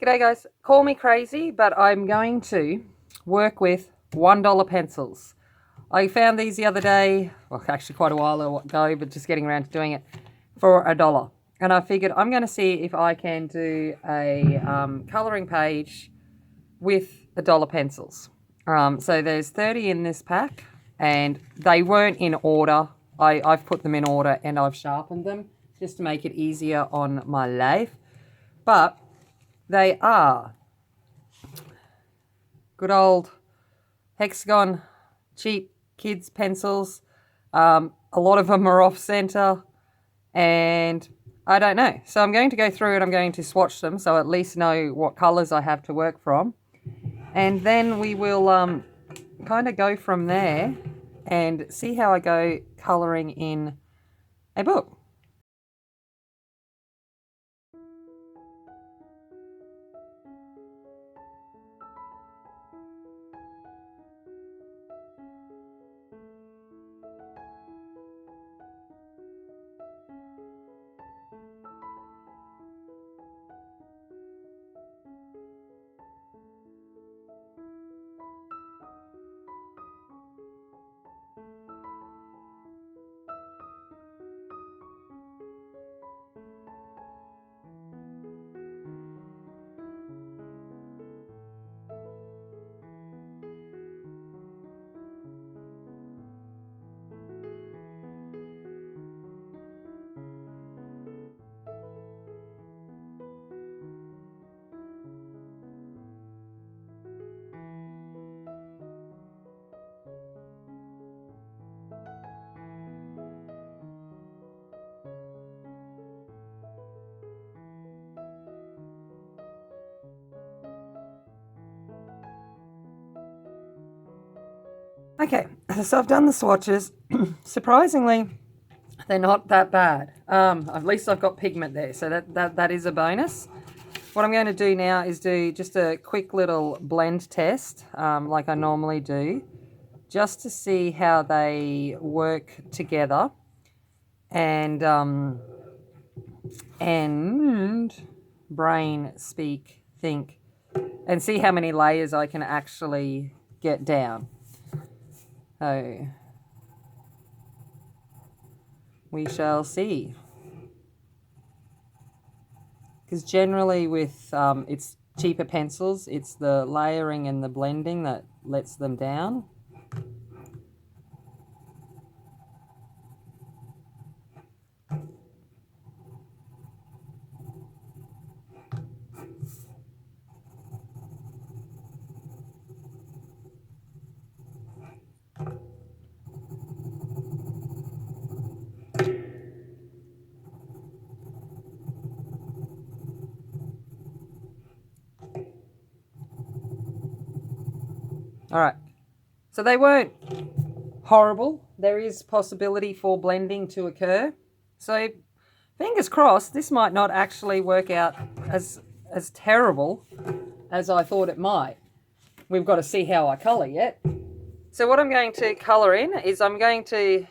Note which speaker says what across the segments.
Speaker 1: G'day guys, call me crazy, but I'm going to work with $1 pencils. I found these the other day, well actually quite a while ago, but just getting around to doing it for $1. And I figured I'm going to see if I can do a colouring page with $1 pencils. So there's 30 in this pack and they weren't in order. I've put them in order and I've sharpened them just to make it easier on my lathe. But they are good old hexagon, cheap kids' pencils. A lot of them are off center, and I don't know. So I'm going to go through and I'm going to swatch them so I at least know what colors I have to work from. And then we will kind of go from there and see how I go coloring in a book. Okay, so I've done the swatches. Surprisingly, they're not that bad. At least I've got pigment there, so that is a bonus. What I'm going to do now is do just a quick little blend test, like I normally do, just to see how they work together, and brain, speak, think, and see how many layers I can actually get down. So we shall see. Because generally with it's cheaper pencils, it's the layering and the blending that lets them down. All right, so they weren't horrible. There is possibility for blending to occur. So fingers crossed, this might not actually work out as terrible as I thought it might. We've got to see how I colour yet. So what I'm going to colour in is I'm going to,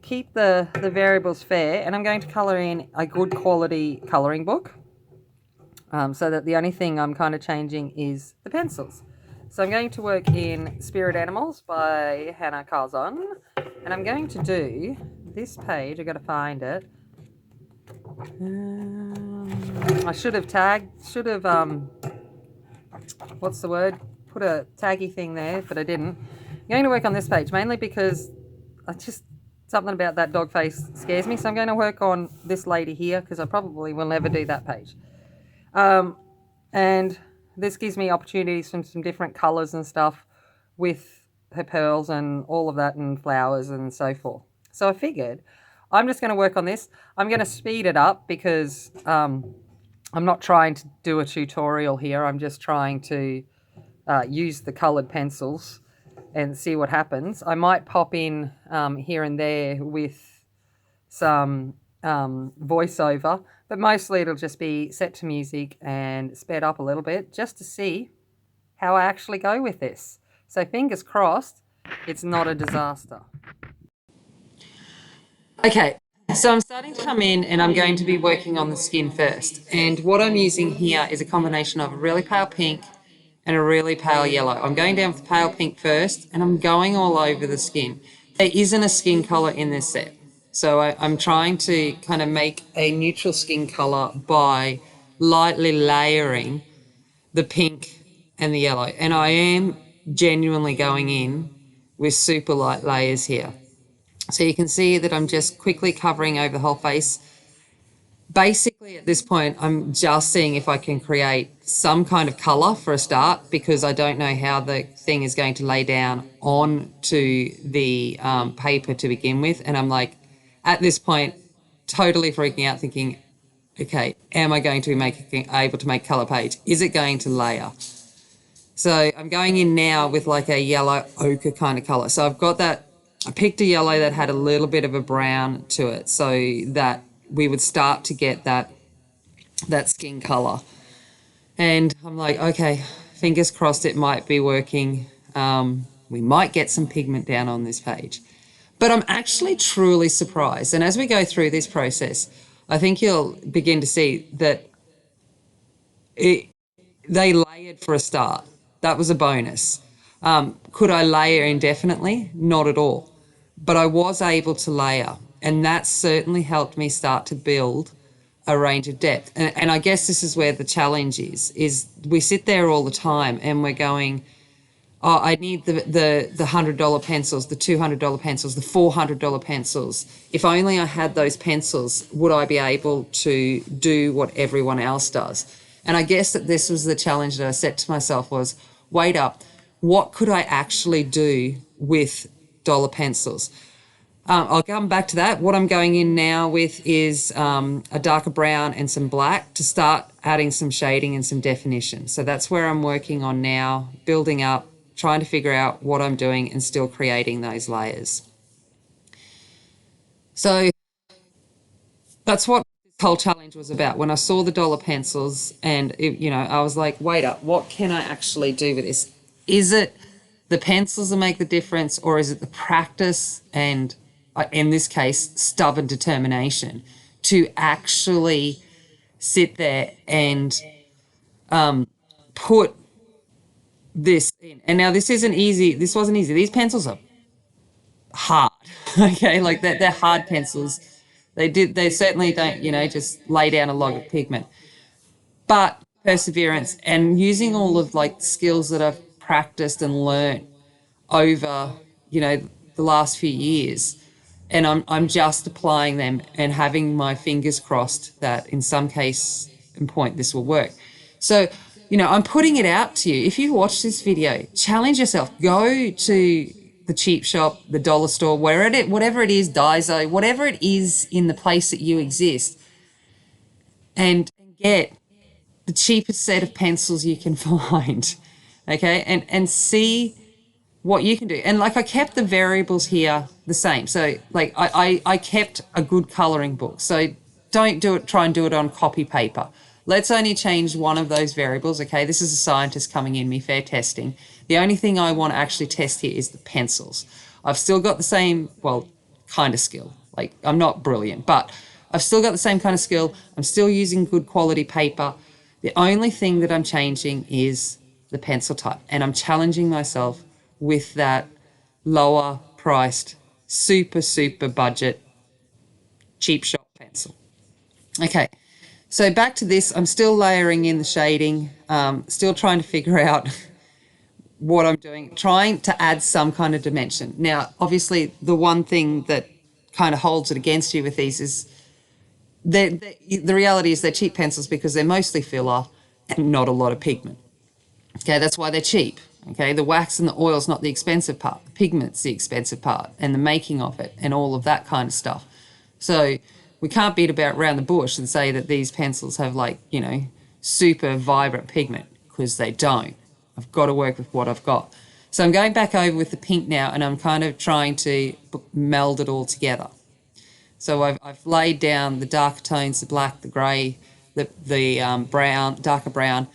Speaker 1: keep the variables fair, and I'm going to colour in a good quality colouring book, so that the only thing I'm kind of changing is the pencils. So I'm going to work in Spirit Animals by Hanna Karlzon, and I'm going to do this page. I've got to find it. I should have what's the word? Put a taggy thing there, but I didn't. I'm going to work on this page mainly because something about that dog face scares me. So I'm going to work on this lady here because I probably will never do that page. And this gives me opportunities from some different colours and stuff with her pearls and all of that and flowers and so forth. So I figured I'm just going to work on this. I'm going to speed it up because I'm not trying to do a tutorial here. I'm just trying to use the coloured pencils and see what happens. I might pop in here and there with some voiceover, but mostly it'll just be set to music and sped up a little bit just to see how I actually go with this. So fingers crossed, it's not a disaster. Okay, So I'm starting to come in and I'm going to be working on the skin first. And what I'm using here is a combination of a really pale pink and a really pale yellow. I'm going down with the pale pink first and I'm going all over the skin. There isn't a skin color in this set. So I'm trying to kind of make a neutral skin color by lightly layering the pink and the yellow. And I am genuinely going in with super light layers here. So you can see that I'm just quickly covering over the whole face. Basically, at this point, I'm just seeing if I can create some kind of colour for a start, because I don't know how the thing is going to lay down onto the paper to begin with. And I'm like, at this point, totally freaking out, thinking, okay, am I going to be able to make colour page? Is it going to layer? So I'm going in now with like a yellow ochre kind of colour. So I've got that, I picked a yellow that had a little bit of a brown to it so that we would start to get that skin colour. And I'm like, okay, fingers crossed it might be working. We might get some pigment down on this page. But I'm actually truly surprised. And as we go through this process, I think you'll begin to see that they layered for a start. That was a bonus. Could I layer indefinitely? Not at all. But I was able to layer, and that certainly helped me start to build a range of depth. And I guess this is where the challenge is we sit there all the time and we're going, oh, I need the $100 pencils, the $200 pencils, the $400 pencils. If only I had those pencils, would I be able to do what everyone else does? And I guess that this was the challenge that I set to myself was, wait up, what could I actually do with dollar pencils? I'll come back to that. What I'm going in now with is a darker brown and some black to start adding some shading and some definition. So that's where I'm working on now, building up, trying to figure out what I'm doing and still creating those layers. So that's what this whole challenge was about. When I saw the dollar pencils and, I was like, wait up, what can I actually do with this? Is it the pencils that make the difference, or is it the practice and, in this case, stubborn determination to actually sit there and put this in? And now this isn't easy. This wasn't easy. These pencils are hard. Okay, like they're hard pencils. They certainly don't, just lay down a log of pigment. But perseverance and using all of like the skills that I've practiced and learnt over, the last few years. And I'm just applying them and having my fingers crossed that in some case and point this will work. So, I'm putting it out to you. If you watch this video, challenge yourself. Go to the cheap shop, the dollar store, whatever it is, Daiso, whatever it is in the place that you exist, and get the cheapest set of pencils you can find, okay, and see what you can do. And like I kept the variables here the same. So like I kept a good colouring book. So don't try and do it on copy paper. Let's only change one of those variables, okay? This is a scientist coming in, me fair testing. The only thing I want to actually test here is the pencils. I've still got the same, kind of skill. Like I'm not brilliant, but I've still got the same kind of skill. I'm still using good quality paper. The only thing that I'm changing is the pencil type. And I'm challenging myself with that lower priced, super budget, cheap shop pencil. Okay, so back to this, I'm still layering in the shading, still trying to figure out what I'm doing, trying to add some kind of dimension. Now, obviously, the one thing that kind of holds it against you with these is the reality is they're cheap pencils because they're mostly filler and not a lot of pigment. Okay, that's why they're cheap. Okay, the wax and the oil's not the expensive part. The pigment's the expensive part and the making of it and all of that kind of stuff. So we can't beat about around the bush and say that these pencils have super vibrant pigment, because they don't. I've got to work with what I've got. So I'm going back over with the pink now and I'm kind of trying to meld it all together. So I've laid down the darker tones, the black, the grey, the brown, darker brown,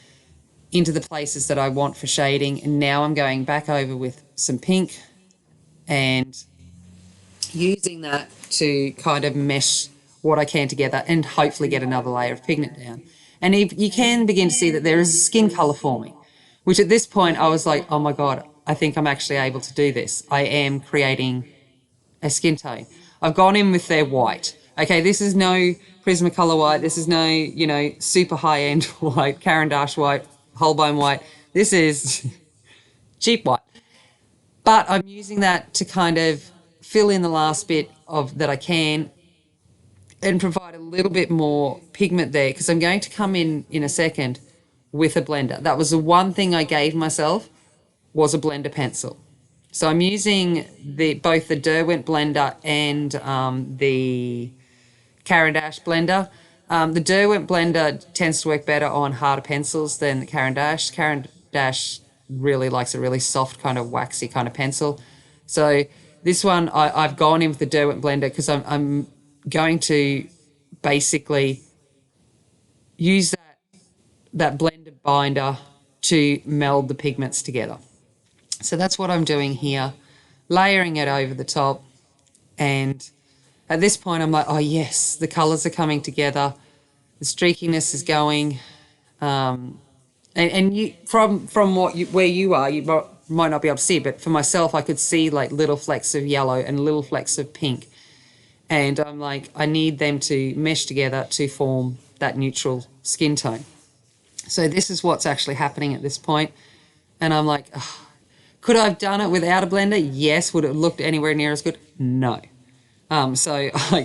Speaker 1: into the places that I want for shading. And now I'm going back over with some pink and, using that to kind of mesh what I can together and hopefully get another layer of pigment down. And if you can begin to see that there is a skin colour forming, which at this point I was like, oh my God, I think I'm actually able to do this. I am creating a skin tone. I've gone in with their white. Okay, this is no Prismacolor white. This is no, super high-end white, Caran d'Ache white, Holbein white. This is cheap white. But I'm using that to kind of fill in the last bit of that I can and provide a little bit more pigment there, because I'm going to come in a second with a blender. That was the one thing I gave myself, was a blender pencil. So I'm using both the Derwent blender and the Caran d'Ache blender. The Derwent blender tends to work better on harder pencils than the Caran d'Ache. Caran d'Ache really likes a really soft kind of waxy kind of pencil. So this one I've gone in with the Derwent blender because I'm going to basically use that blender binder to meld the pigments together. So that's what I'm doing here, layering it over the top. And at this point, I'm like, oh, yes, the colours are coming together. The streakiness is going. And you, from where you are, you might not be able to see, but for myself, I could see like little flecks of yellow and little flecks of pink. And I'm like, I need them to mesh together to form that neutral skin tone. So this is what's actually happening at this point. And I'm like, oh, could I have done it without a blender? Yes. Would it have looked anywhere near as good? No. So, I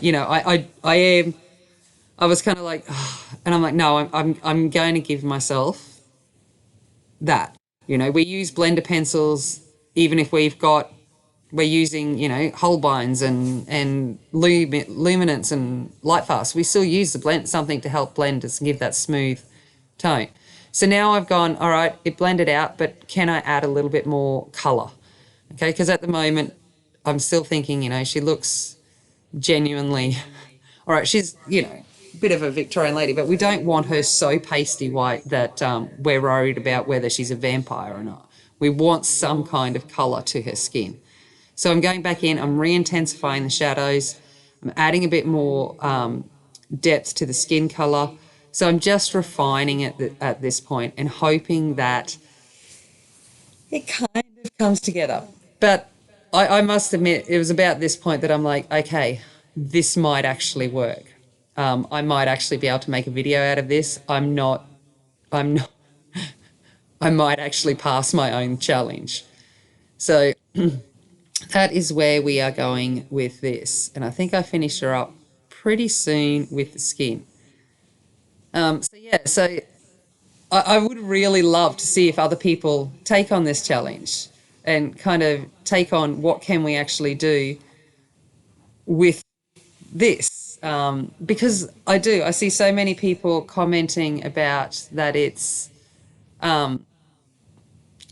Speaker 1: was kind of like, oh, and I'm like, no, I'm going to give myself that. We use blender pencils, even if we're using, Holbeins and luminance and light fast. We still use something to help blend us and give that smooth tone. So now I've gone, all right, it blended out, but can I add a little bit more colour? Okay, because at the moment I'm still thinking, she looks genuinely, all right, she's, a bit of a Victorian lady, but we don't want her so pasty white that we're worried about whether she's a vampire or not. We want some kind of colour to her skin. So I'm going back in, I'm re-intensifying the shadows, I'm adding a bit more depth to the skin colour. So I'm just refining it at this point and hoping that it kind of comes together. But I must admit, it was about this point that I'm like, okay, this might actually work. I might actually be able to make a video out of this. I'm not, I might actually pass my own challenge. So that is where we are going with this. And I think I finished her up pretty soon with the skin. So I would really love to see if other people take on this challenge and kind of take on what can we actually do with this. Because I see so many people commenting about that it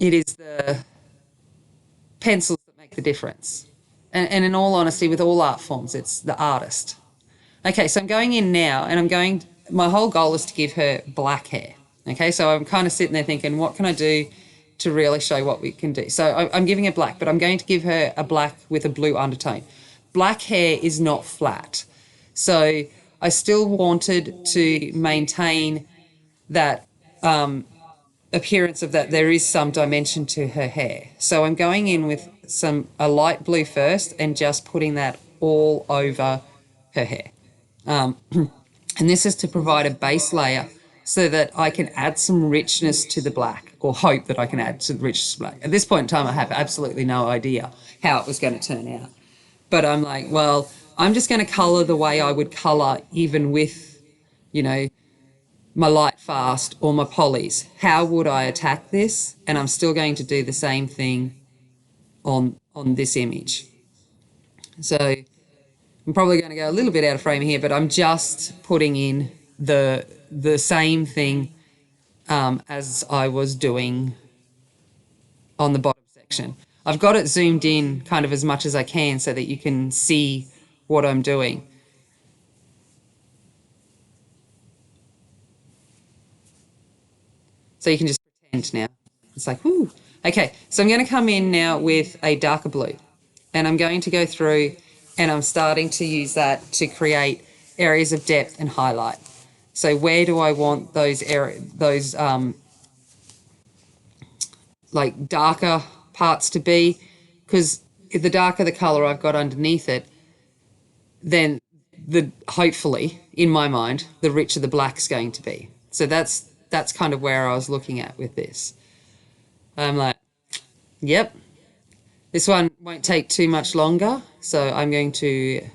Speaker 1: is the pencils that make the difference. And in all honesty, with all art forms, it's the artist. Okay, so I'm going in now and my whole goal is to give her black hair. Okay, so I'm kind of sitting there thinking, what can I do to really show what we can do? So I'm giving her black, but I'm going to give her a black with a blue undertone. Black hair is not flat. So I still wanted to maintain that appearance of that there is some dimension to her hair. So I'm going in with a light blue first and just putting that all over her hair. And this is to provide a base layer so that I can add some richness to the black, or hope that I can add some richness to black. At this point in time, I have absolutely no idea how it was going to turn out. But I'm like, well, I'm just going to colour the way I would colour even with, my light fast or my polys. How would I attack this? And I'm still going to do the same thing on this image. So I'm probably going to go a little bit out of frame here, but I'm just putting in the same thing as I was doing on the bottom section. I've got it zoomed in kind of as much as I can so that you can see what I'm doing. So you can just pretend now. It's like, whoo. Okay, so I'm going to come in now with a darker blue, and I'm going to go through and I'm starting to use that to create areas of depth and highlight. So where do I want those like darker parts to be? Because the darker the color I've got underneath it, then hopefully in my mind the richer the black's going to be. So that's kind of where I was looking at with this. I'm like, yep, this one won't take too much longer, so I'm going to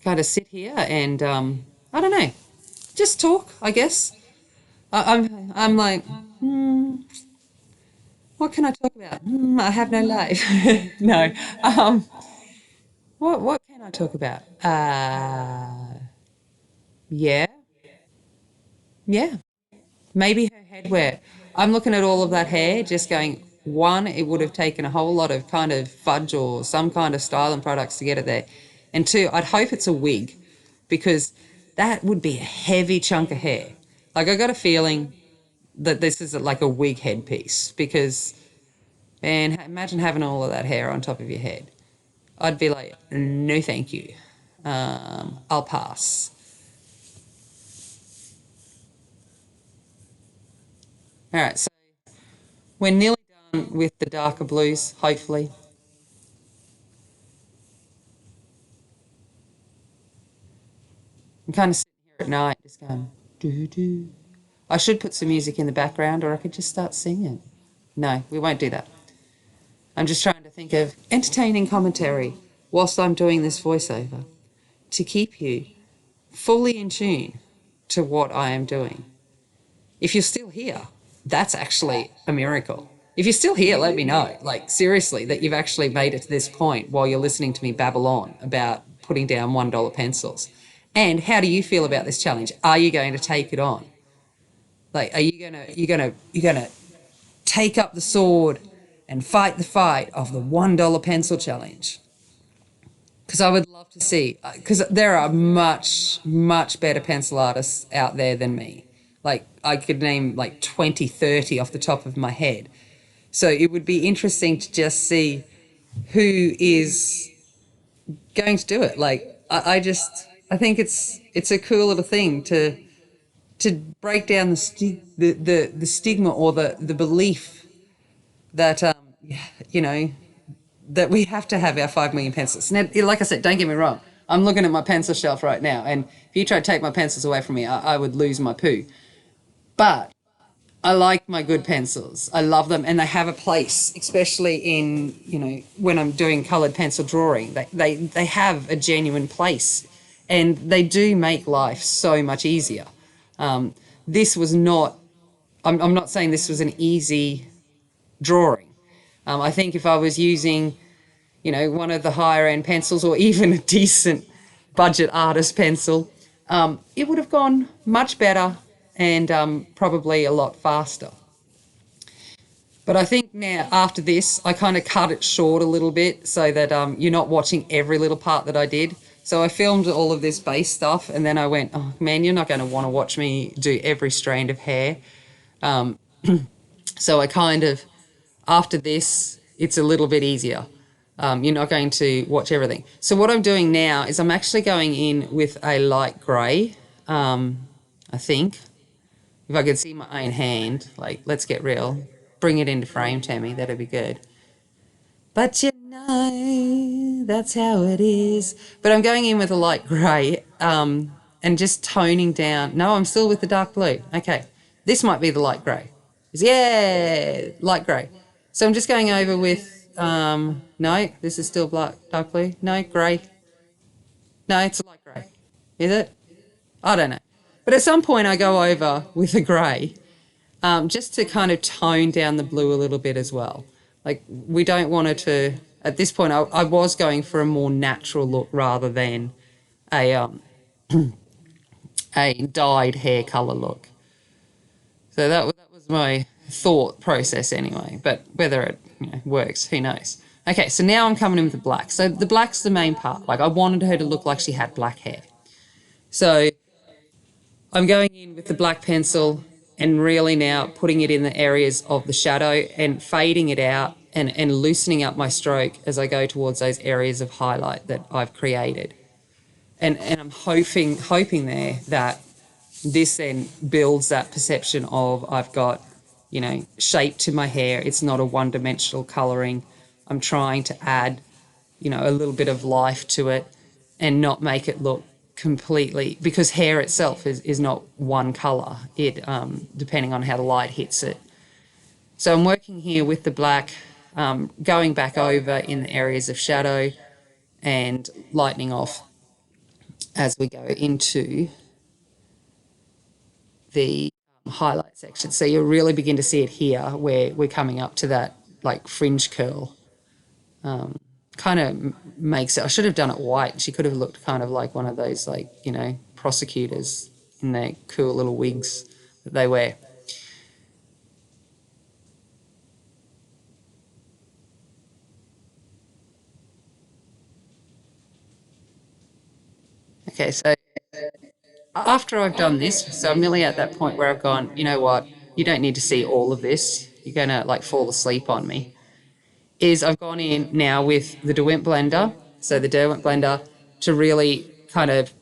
Speaker 1: kind of sit here and I don't know, just talk, I guess. I'm like, what can I talk about? I have no life. No. What can I talk about? Yeah, yeah. Maybe her headwear. I'm looking at all of that hair, just going, one, it would have taken a whole lot of kind of fudge or some kind of styling products to get it there. And two, I'd hope it's a wig, because that would be a heavy chunk of hair. Like, I got a feeling that this is like a wig headpiece, because, man, imagine having all of that hair on top of your head. I'd be like, no, thank you. I'll pass. All right, so we're nearly done with the darker blues, hopefully. I'm kind of sitting here at night just going, doo-doo. I should put some music in the background, or I could just start singing. No, we won't do that. I'm just trying to think of entertaining commentary whilst I'm doing this voiceover to keep you fully in tune to what I am doing. If you're still here, that's actually a miracle. If you're still here, let me know, like, seriously, that you've actually made it to this point while you're listening to me babble on about putting down $1 pencils. And how do you feel about this challenge? Are you going to take it on? Like, are you gonna take up the sword and fight the fight of the $1 pencil challenge? Because I would love to see, because there are much, much better pencil artists out there than me. Like, I could name like 20, 30 off the top of my head. So it would be interesting to just see who is going to do it. Like, I think it's a cool little thing to break down the stigma, or the belief that you know, that we have to have our 5 million pencils. Now, like I said, don't get me wrong. I'm looking at my pencil shelf right now, and if you try to take my pencils away from me, I would lose my poo. But I like my good pencils. I love them, and they have a place, especially in, you know, when I'm doing coloured pencil drawing. They have a genuine place, and they do make life so much easier. This was not, I'm not saying this was an easy drawing. I think if I was using, you know, one of the higher end pencils, or even a decent budget artist pencil, it would have gone much better and probably a lot faster. But I think now, after this, I kind of cut it short a little bit so that you're not watching every little part that I did. So I filmed all of this base stuff, and then I went, oh man, you're not going to want to watch me do every strand of hair. So I kind of, after this, it's a little bit easier. You're not going to watch everything. So what I'm doing now is I'm actually going in with a light grey, I think. If I could see my own hand, like, let's get real. Bring it into frame, Tammy, that'd be good. But you know, that's how it is. But I'm going in with a light grey and just toning down. No, I'm still with the dark blue. Okay, this might be the light grey. Yeah, light grey. So I'm just going over with, no, this is still dark blue. No, grey. No, it's a light grey. Is it? I don't know. But at some point I go over with a grey just to kind of tone down the blue a little bit as well. Like, we don't want it to, at this point I was going for a more natural look rather than a a dyed hair colour look. So that was my thought process anyway, but whether it, you know, works, who knows. Okay, so now I'm coming in with the black. So the black's the main part. Like, I wanted her to look like she had black hair. So I'm going in with the black pencil and really now putting it in the areas of the shadow and fading it out and loosening up my stroke as I go towards those areas of highlight that I've created. And I'm hoping there that this then builds that perception of I've got, shape to my hair. It's not a one-dimensional colouring. I'm trying to add, a little bit of life to it and not make it look completely, because hair itself is not one colour. It depending on how the light hits it. So I'm working here with the black, going back over in the areas of shadow and lightening off as we go into the highlight section. So you'll really begin to see it here where we're coming up to that like fringe curl. Kind of makes it, I should have done it white. She could have looked kind of like one of those prosecutors in their cool little wigs that they wear. Okay, so after I've done this, so I'm nearly at that point where I've gone, you know what, you don't need to see all of this. You're going to fall asleep on me. Is I've gone in now with the Derwent blender, so the Derwent blender, to really kind of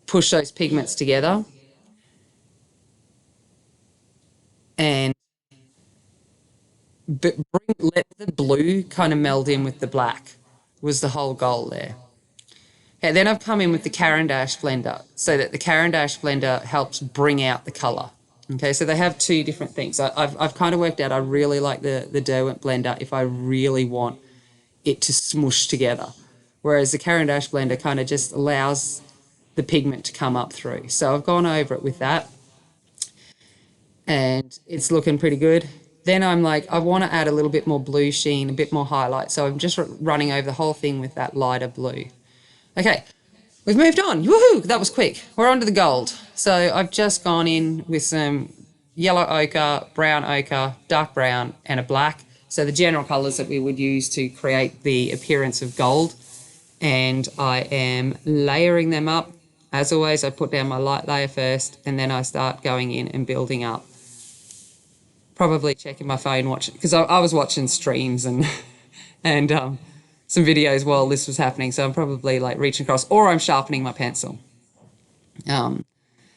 Speaker 1: push those pigments together and let the blue kind of meld in with the black was the whole goal there. Okay, then I've come in with the Caran d'Ache blender so that the Caran d'Ache blender helps bring out the colour. Okay, so they have two different things. I've kind of worked out I really like the Derwent blender if I really want it to smoosh together, whereas the Caran d'Ache blender kind of just allows the pigment to come up through. So I've gone over it with that and it's looking pretty good. Then I'm like, I want to add a little bit more blue sheen, a bit more highlight. So I'm just running over the whole thing with that lighter blue. Okay, we've moved on. Woohoo, that was quick. We're on to the gold. So I've just gone in with some yellow ochre, brown ochre, dark brown, and a black. So the general colours that we would use to create the appearance of gold. And I am layering them up. As always, I put down my light layer first, and then I start going in and building up. Probably checking my phone, watching, because I was watching streams and some videos while this was happening. So I'm probably reaching across, or I'm sharpening my pencil. Now,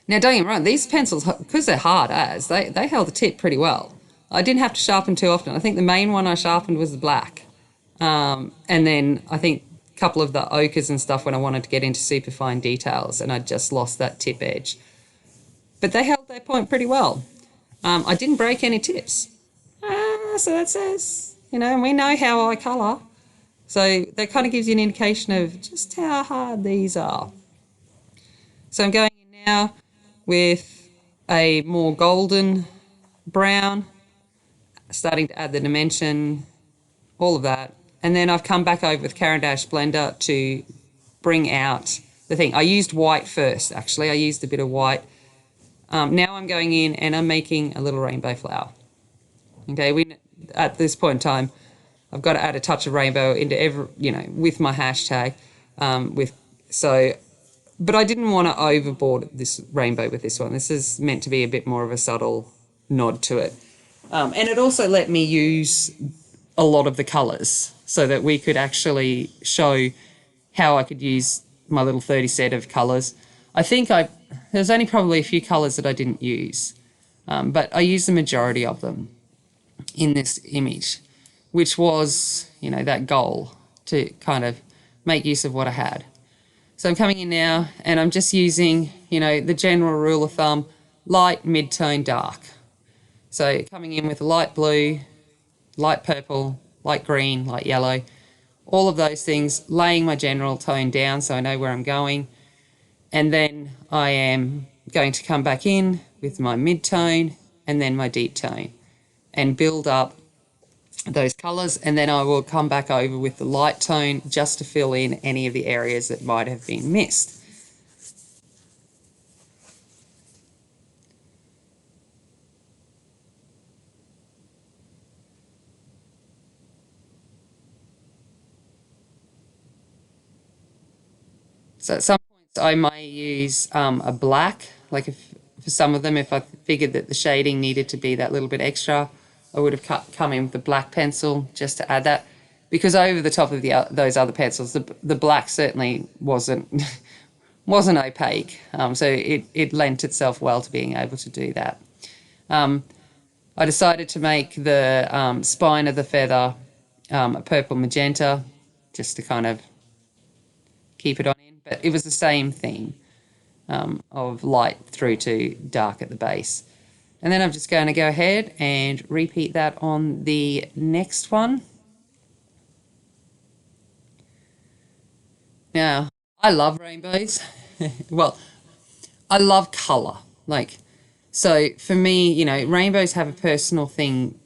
Speaker 1: don't get me wrong, these pencils, because they're hard as, they held the tip pretty well. I didn't have to sharpen too often. I think the main one I sharpened was the black. And then I think a couple of the ochres and stuff when I wanted to get into super fine details, and I just lost that tip edge. But they held their point pretty well. I didn't break any tips. So that says, and we know how I colour. So that kind of gives you an indication of just how hard these are. So I'm going in now with a more golden brown, starting to add the dimension, all of that. And then I've come back over with Caran d'Ache blender to bring out the thing. I used white first, actually. I used a bit of white. Now I'm going in and I'm making a little rainbow flower. Okay, at this point in time, I've got to add a touch of rainbow into every, with my hashtag. But I didn't want to overboard this rainbow with this one. This is meant to be a bit more of a subtle nod to it. And it also let me use a lot of the colours so that we could actually show how I could use my little 30 set of colours. I think there's only probably a few colours that I didn't use, but I used the majority of them in this image, which was, that goal to kind of make use of what I had. So I'm coming in now and I'm just using, the general rule of thumb, light, mid-tone, dark. So coming in with light blue, light purple, light green, light yellow, all of those things, laying my general tone down so I know where I'm going. And then I am going to come back in with my mid-tone and then my deep tone and build up those colours, and then I will come back over with the light tone just to fill in any of the areas that might have been missed. So at some points I may use a black, for some of them if I figured that the shading needed to be that little bit extra, I would have come in with the black pencil just to add that, because over the top of those other pencils, the black certainly wasn't opaque. So it lent itself well to being able to do that. I decided to make the spine of the feather a purple magenta, just to kind of keep it on in. But it was the same theme of light through to dark at the base. And then I'm just going to go ahead and repeat that on the next one. Now, I love rainbows. Well, I love colour. So for me, rainbows have a personal thing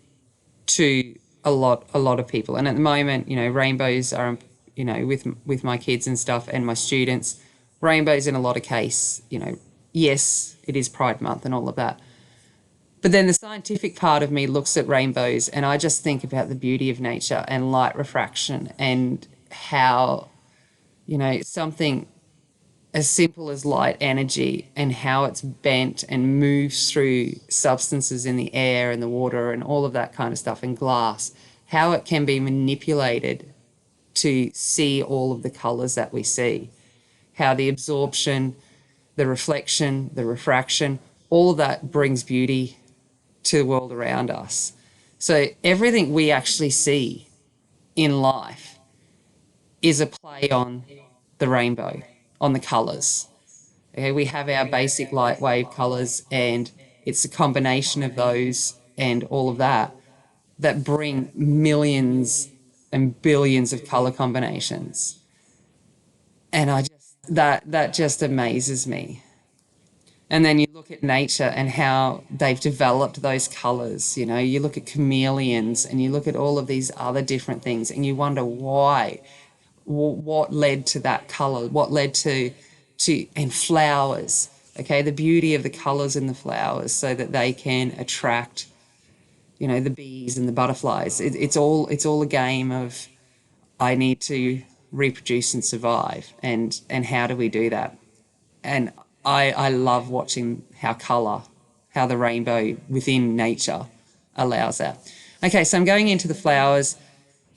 Speaker 1: to a lot of people. And at the moment, rainbows are, with my kids and stuff and my students, rainbows in a lot of case, yes, it is Pride Month and all of that. But then the scientific part of me looks at rainbows and I just think about the beauty of nature and light refraction and how, something as simple as light energy and how it's bent and moves through substances in the air and the water and all of that kind of stuff, and glass, how it can be manipulated to see all of the colours that we see, how the absorption, the reflection, the refraction, all of that brings beauty to the world around us. So everything we actually see in life is a play on the rainbow, on the colours. Okay, we have our basic light wave colours, and it's a combination of those and all of that that bring millions and billions of colour combinations. And that just amazes me. And then you look at nature and how they've developed those colours. You look at chameleons and you look at all of these other different things and you wonder why, what led to that colour, what led to and flowers, okay, the beauty of the colours in the flowers so that they can attract, the bees and the butterflies. It's all a game of I need to reproduce and survive, and how do we do that? And I love watching how the rainbow within nature allows that. Okay, so I'm going into the flowers.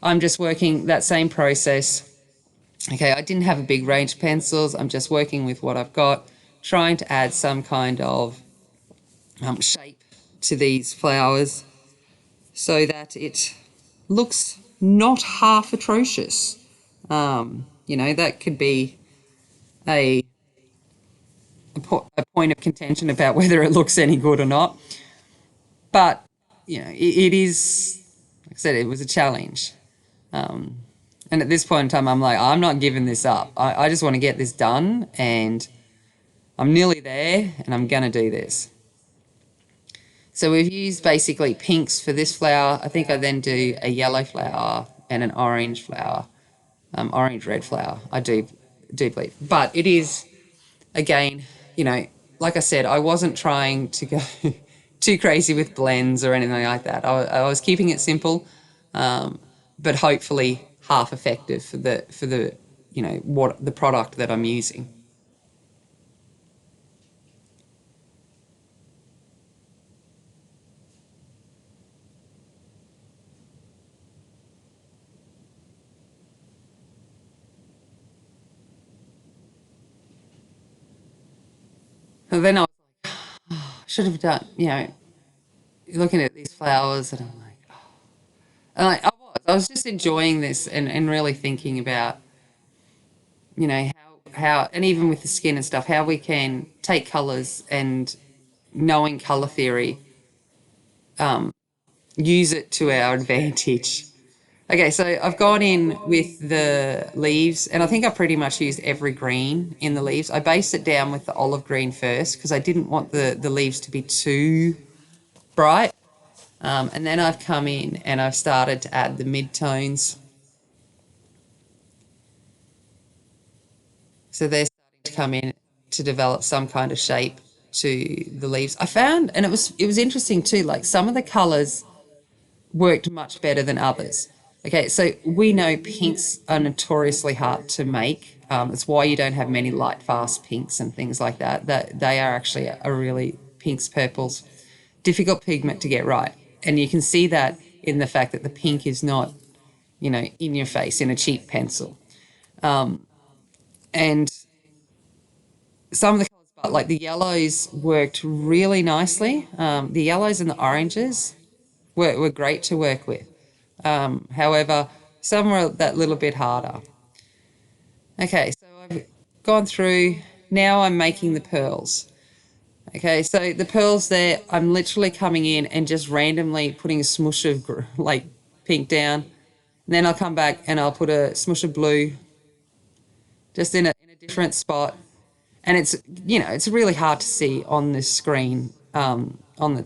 Speaker 1: I'm just working that same process. Okay, I didn't have a big range of pencils. I'm just working with what I've got, trying to add some kind of shape to these flowers so that it looks not half atrocious. That could be a point of contention about whether it looks any good or not. But, it is, like I said, it was a challenge. And at this point in time, I'm like, I'm not giving this up. I just want to get this done, and I'm nearly there, and I'm going to do this. So we've used basically pinks for this flower. I think I then do a yellow flower and an orange flower, orange-red flower, I do believe. But it is, again, like I said, I wasn't trying to go too crazy with blends or anything like that. I was keeping it simple, but hopefully half effective for the what the product that I'm using. And then I was like, oh, I should have done, looking at these flowers, and I'm like, oh. And I was just enjoying this and really thinking about, how, and even with the skin and stuff, how we can take colours and, knowing colour theory, use it to our advantage. Okay, so I've gone in with the leaves, and I think I pretty much used every green in the leaves. I based it down with the olive green first because I didn't want the leaves to be too bright. And then I've come in and I've started to add the mid-tones. So they're starting to come in to develop some kind of shape to the leaves. I found, and it was interesting too, like some of the colours worked much better than others. Okay, so we know pinks are notoriously hard to make. It's why you don't have many light fast pinks and things like that. That they are actually a really pinks, purples, difficult pigment to get right. And you can see that in the fact that the pink is not, in your face in a cheap pencil. And some of the colours, but like the yellows worked really nicely. The yellows and the oranges were great to work with. However, some were that little bit harder. Okay, so I've gone through, now I'm making the pearls. Okay, so the pearls there, I'm literally coming in and just randomly putting a smush of like pink down. And then I'll come back and I'll put a smush of blue just in a different spot. And it's really hard to see on this screen, on the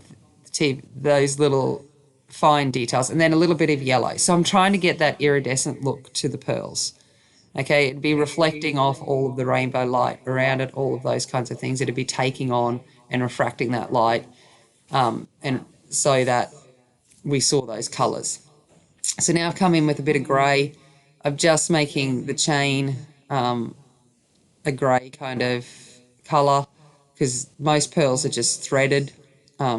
Speaker 1: TV, those little fine details, and then a little bit of yellow. So I'm trying to get that iridescent look to the pearls. Okay, it'd be reflecting off all of the rainbow light around it, all of those kinds of things. It'd be taking on and refracting that light, and so that we saw those colours. So now I've come in with a bit of grey. I'm just making the chain a grey kind of colour because most pearls are just threaded.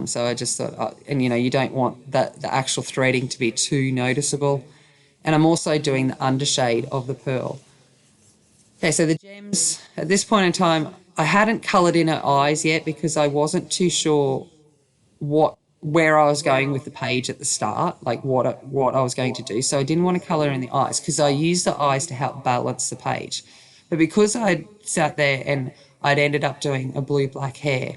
Speaker 1: So I just thought, and you don't want the actual threading to be too noticeable. And I'm also doing the undershade of the pearl. Okay, so the gems, at this point in time, I hadn't coloured in her eyes yet because I wasn't too sure where I was going with the page at the start, like what I was going to do. So I didn't want to colour in the eyes because I used the eyes to help balance the page. But because I'd sat there and I'd ended up doing a blue-black hair,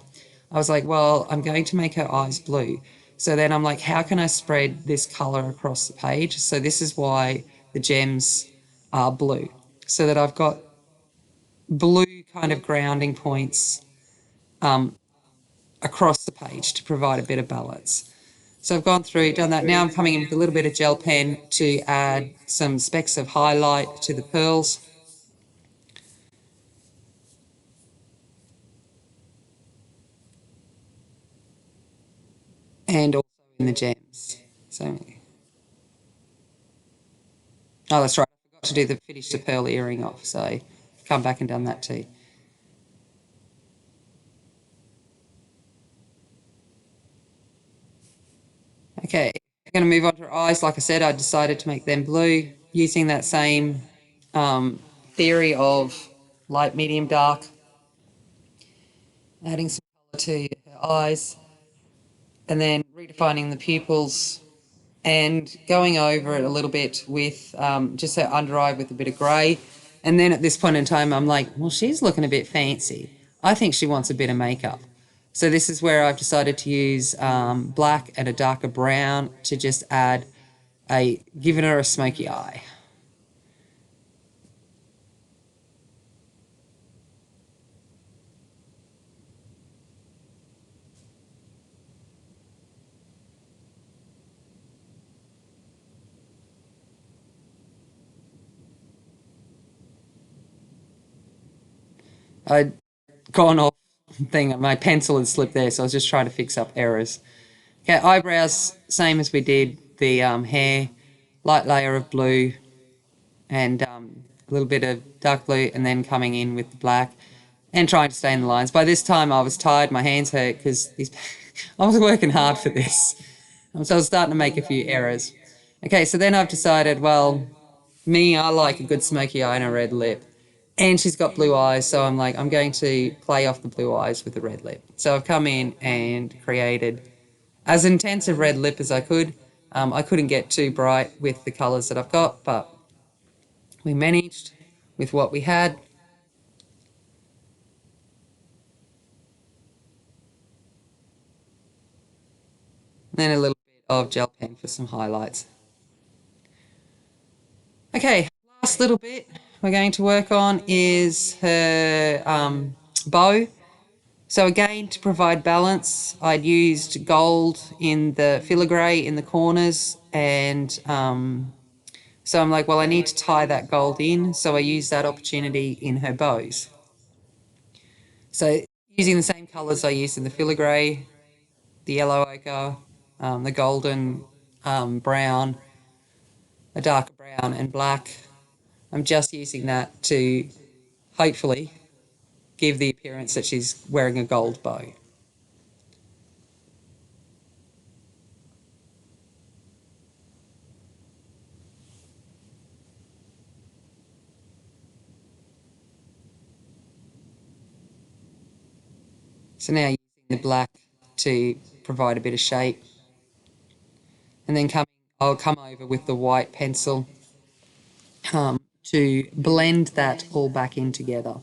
Speaker 1: I was like, well, I'm going to make her eyes blue. So then I'm like, how can I spread this colour across the page? So this is why the gems are blue, so that I've got blue kind of grounding points across the page to provide a bit of balance. So I've gone through, done that. Now I'm coming in with a little bit of gel pen to add some specks of highlight to the pearls. And also in the gems. So, oh, that's right. I forgot to finish the pearl earring off. So I've come back and done that too. Okay, I'm going to move on to her eyes. Like I said, I decided to make them blue using that same theory of light, medium, dark, adding some colour to her eyes, and then redefining the pupils and going over it a little bit with just her under eye with a bit of grey. And then at this point in time, I'm like, well, she's looking a bit fancy. I think she wants a bit of makeup. So this is where I've decided to use black and a darker brown to just add giving her a smoky eye. I'd gone off thing, my pencil had slipped there, so I was just trying to fix up errors. Okay, eyebrows, same as we did the hair, light layer of blue and a little bit of dark blue, and then coming in with the black and trying to stay in the lines. By this time I was tired, my hands hurt because I was working hard for this. So I was starting to make a few errors. Okay, so then I've decided, well, I like a good smoky eye and a red lip. And she's got blue eyes, so I'm like, I'm going to play off the blue eyes with the red lip. So I've come in and created as intense a red lip as I could. I couldn't get too bright with the colours that I've got, but we managed with what we had. Then a little bit of gel pen for some highlights. Okay, last little bit we're going to work on is her bow. So again, to provide balance, I'd used gold in the filigree in the corners, and so I'm like, well, I need to tie that gold in, so I used that opportunity in her bows. So using the same colours I used in the filigree, the yellow ochre, the golden brown, a darker brown and black. I'm just using that to hopefully give the appearance that she's wearing a gold bow. So now using the black to provide a bit of shape. And then I'll come over with the white pencil to blend that all back in together.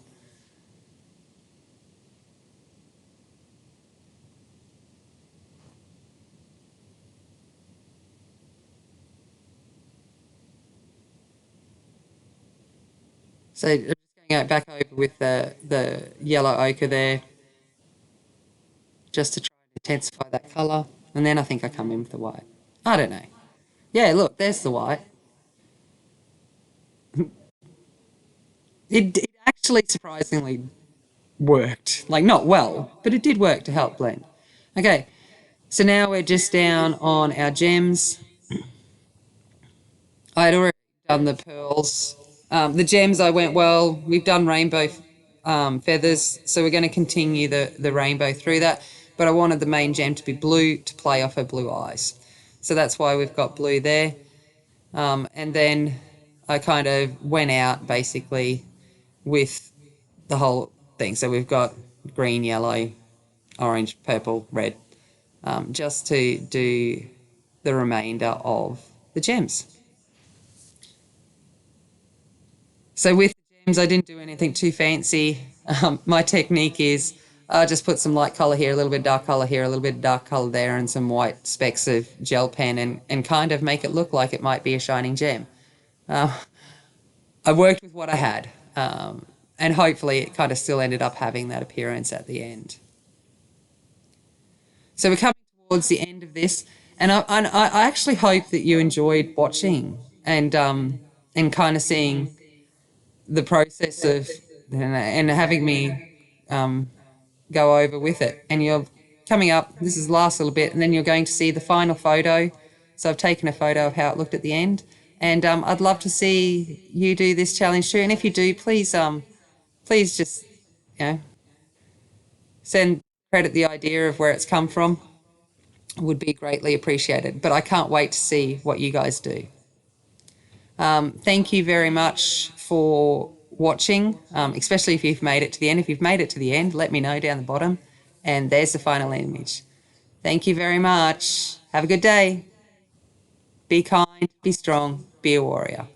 Speaker 1: So I'm just going back over with the yellow ochre there, just to try and intensify that colour. And then I think I come in with the white. I don't know. Yeah, look, there's the white. It actually surprisingly worked. Like, not well, but it did work to help blend. Okay, so now we're just down on our gems. I had already done the pearls. The gems I went, well, we've done rainbow feathers, so we're going to continue the rainbow through that. But I wanted the main gem to be blue to play off her blue eyes. So that's why we've got blue there. And then I kind of went out basically with the whole thing. So we've got green, yellow, orange, purple, red, just to do the remainder of the gems. So with the gems, I didn't do anything too fancy. My technique is just put some light colour here, a little bit of dark colour here, a little bit of dark colour there, and some white specks of gel pen, and kind of make it look like it might be a shining gem. I worked with what I had, and hopefully it kind of still ended up having that appearance at the end. So we're coming towards the end of this, and I actually hope that you enjoyed watching and kind of seeing the process of and having me go over with it. And you're coming up, this is the last little bit, and then you're going to see the final photo. So I've taken a photo of how it looked at the end, and I'd love to see you do this challenge too. And if you do, please please just send credit the idea of where it's come from. Would be greatly appreciated. But I can't wait to see what you guys do. Thank you very much for watching, especially if you've made it to the end. If you've made it to the end, let me know down the bottom. And there's the final image. Thank you very much. Have a good day. Be kind, be strong, be a warrior.